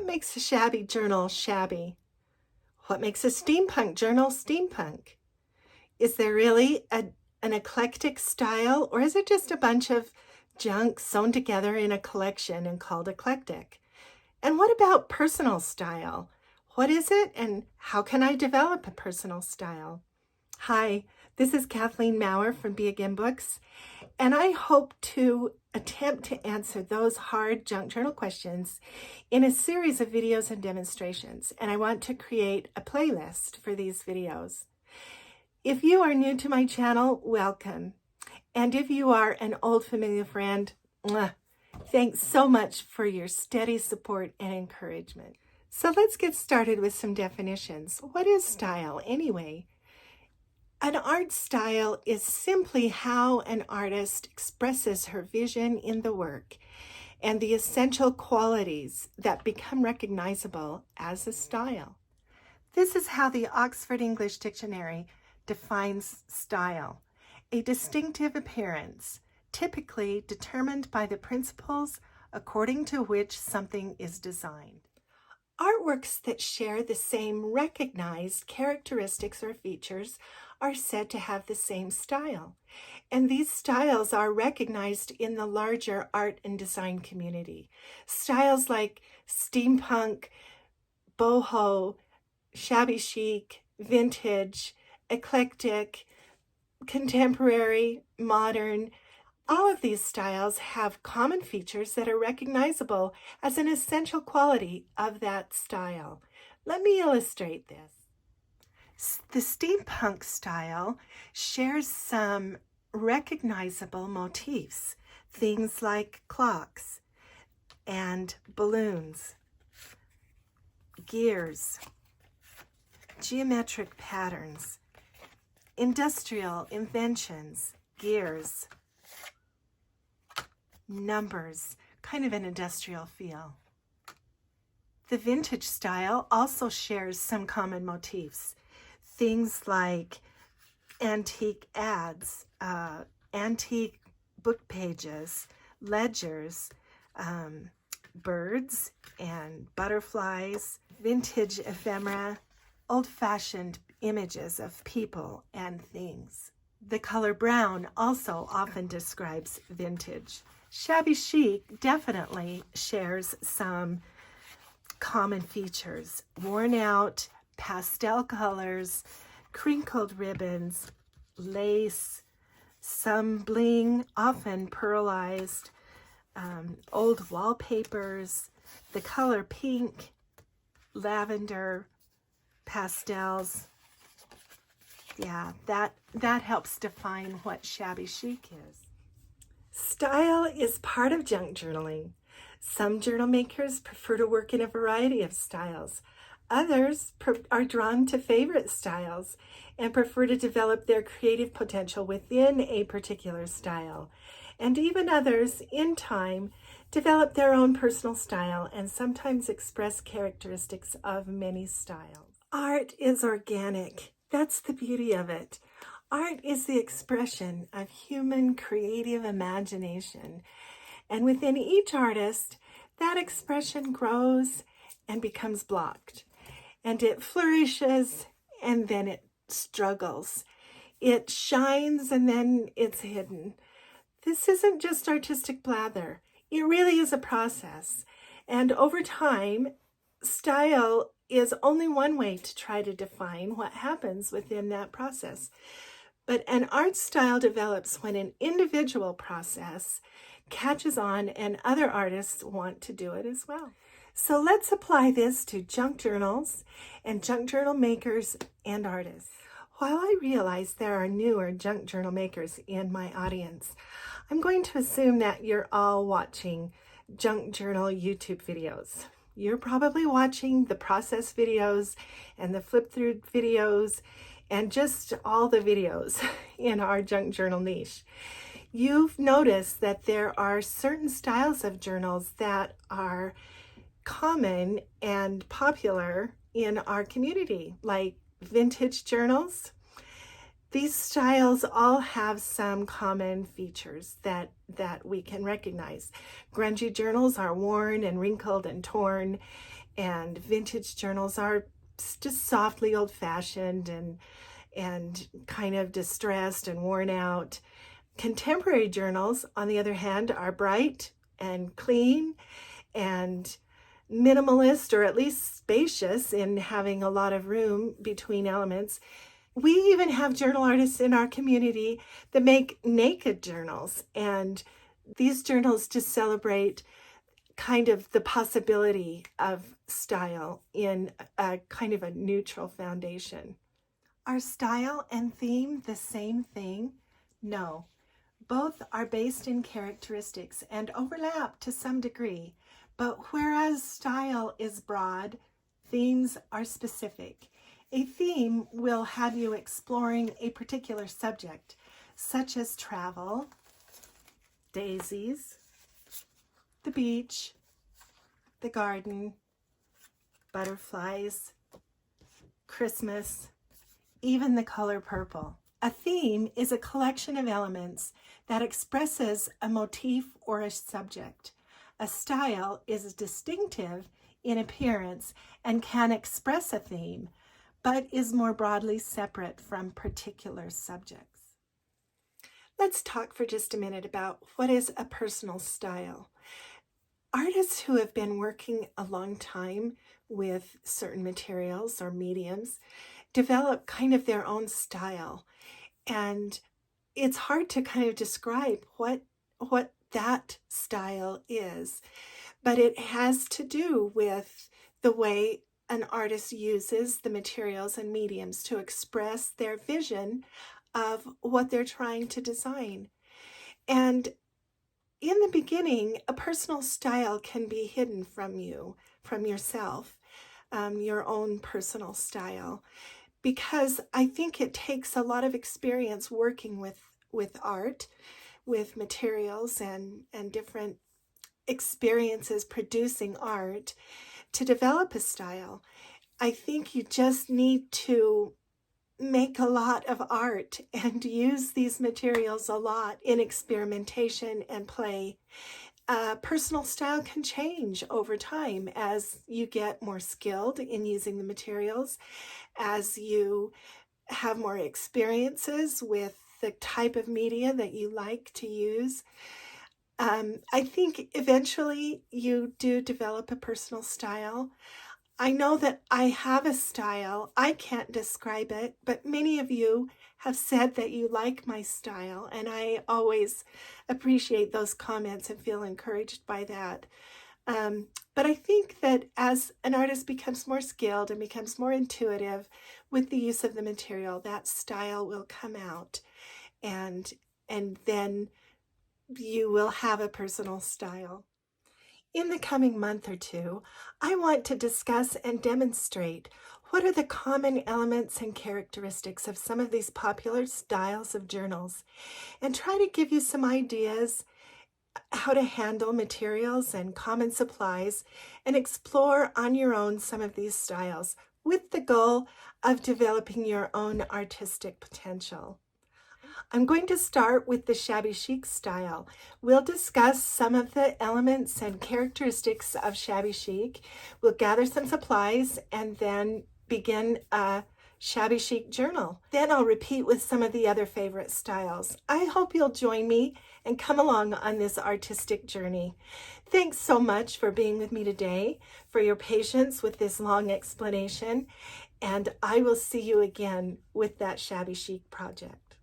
What makes a shabby journal shabby? What makes a steampunk journal steampunk? Is there really an eclectic style, or is it just a bunch of junk sewn together in a collection and called eclectic? And what about personal style? What is it, and how can I develop a personal style? Hi, this is Kathleen Maurer from Be Again Books, and I hope to attempt to answer those hard junk journal questions in a series of videos and demonstrations, and I want to create a playlist for these videos. If you are new to my channel, welcome. And if you are an old familiar friend, thanks so much for your steady support and encouragement. So let's get started with some definitions. What is style anyway? An art style is simply how an artist expresses her vision in the work and the essential qualities that become recognizable as a style. This is how the Oxford English Dictionary defines style: a distinctive appearance, typically determined by the principles according to which something is designed. Artworks that share the same recognized characteristics or features are said to have the same style, and these styles are recognized in the larger art and design community. Styles like steampunk, boho, shabby chic, vintage, eclectic, contemporary, modern, all of these styles have common features that are recognizable as an essential quality of that style. Let me illustrate this. The steampunk style shares some recognizable motifs, things like clocks and balloons, gears, geometric patterns, industrial inventions, gears, numbers, kind of an industrial feel. The vintage style also shares some common motifs, things like antique ads, antique book pages, ledgers, birds and butterflies, vintage ephemera, old-fashioned images of people and things. The color brown also often describes vintage. Shabby chic definitely shares some common features: worn out pastel colors, crinkled ribbons, lace, some bling, often pearlized, old wallpapers, the color pink, lavender, pastels. Yeah, that helps define what shabby chic is. Style is part of junk journaling. Some journal makers prefer to work in a variety of styles. Others are drawn to favorite styles and prefer to develop their creative potential within a particular style. And even others, in time, develop their own personal style and sometimes express characteristics of many styles. Art is organic. That's the beauty of it. Art is the expression of human creative imagination. And within each artist, that expression grows and becomes blocked. And it flourishes and then it struggles. It shines and then it's hidden. This isn't just artistic blather. It really is a process. And over time, style is only one way to try to define what happens within that process. But an art style develops when an individual process catches on and other artists want to do it as well. So let's apply this to junk journals and junk journal makers and artists. While I realize there are newer junk journal makers in my audience, I'm going to assume that you're all watching junk journal YouTube videos. You're probably watching the process videos and the flip through videos and just all the videos in our junk journal niche. You've noticed that there are certain styles of journals that are common and popular in our community, like vintage journals. These styles all have some common features that we can recognize. Grungy journals are worn and wrinkled and torn, and vintage journals are just softly old-fashioned and kind of distressed and worn out. Contemporary journals, on the other hand, are bright and clean and minimalist, or at least spacious in having a lot of room between elements. We even have journal artists in our community that make naked journals, and these journals just celebrate kind of the possibility of style in a kind of a neutral foundation. Are style and theme the same thing? No. Both are based in characteristics and overlap to some degree, but whereas style is broad, themes are specific. A theme will have you exploring a particular subject, such as travel, daisies, the beach, the garden, butterflies, Christmas, even the color purple. A theme is a collection of elements that expresses a motif or a subject. A style is distinctive in appearance and can express a theme, but is more broadly separate from particular subjects. Let's talk for just a minute about what is a personal style. Artists who have been working a long time with certain materials or mediums develop kind of their own style, and it's hard to kind of describe what that style is, but it has to do with the way an artist uses the materials and mediums to express their vision of what they're trying to design. And in the beginning, a personal style can be hidden from you, from yourself, your own personal style, because I think it takes a lot of experience working with art, with materials and different experiences producing art to develop a style. I think you just need to make a lot of art and use these materials a lot in experimentation and play. Personal style can change over time as you get more skilled in using the materials, as you have more experiences with the type of media that you like to use. I think eventually you do develop a personal style. I know that I have a style. I can't describe it, but many of you have said that you like my style, and I always appreciate those comments and feel encouraged by that. But I think that as an artist becomes more skilled and becomes more intuitive with the use of the material, that style will come out, and then you will have a personal style. In the coming month or two, I want to discuss and demonstrate what are the common elements and characteristics of some of these popular styles of journals, and try to give you some ideas how to handle materials and common supplies and explore on your own some of these styles with the goal of developing your own artistic potential. I'm going to start with the Shabby Chic style. We'll discuss some of the elements and characteristics of Shabby Chic. We'll gather some supplies and then begin a Shabby Chic journal. Then I'll repeat with some of the other favorite styles. I hope you'll join me and come along on this artistic journey. Thanks so much for being with me today, for your patience with this long explanation, and I will see you again with that Shabby Chic project.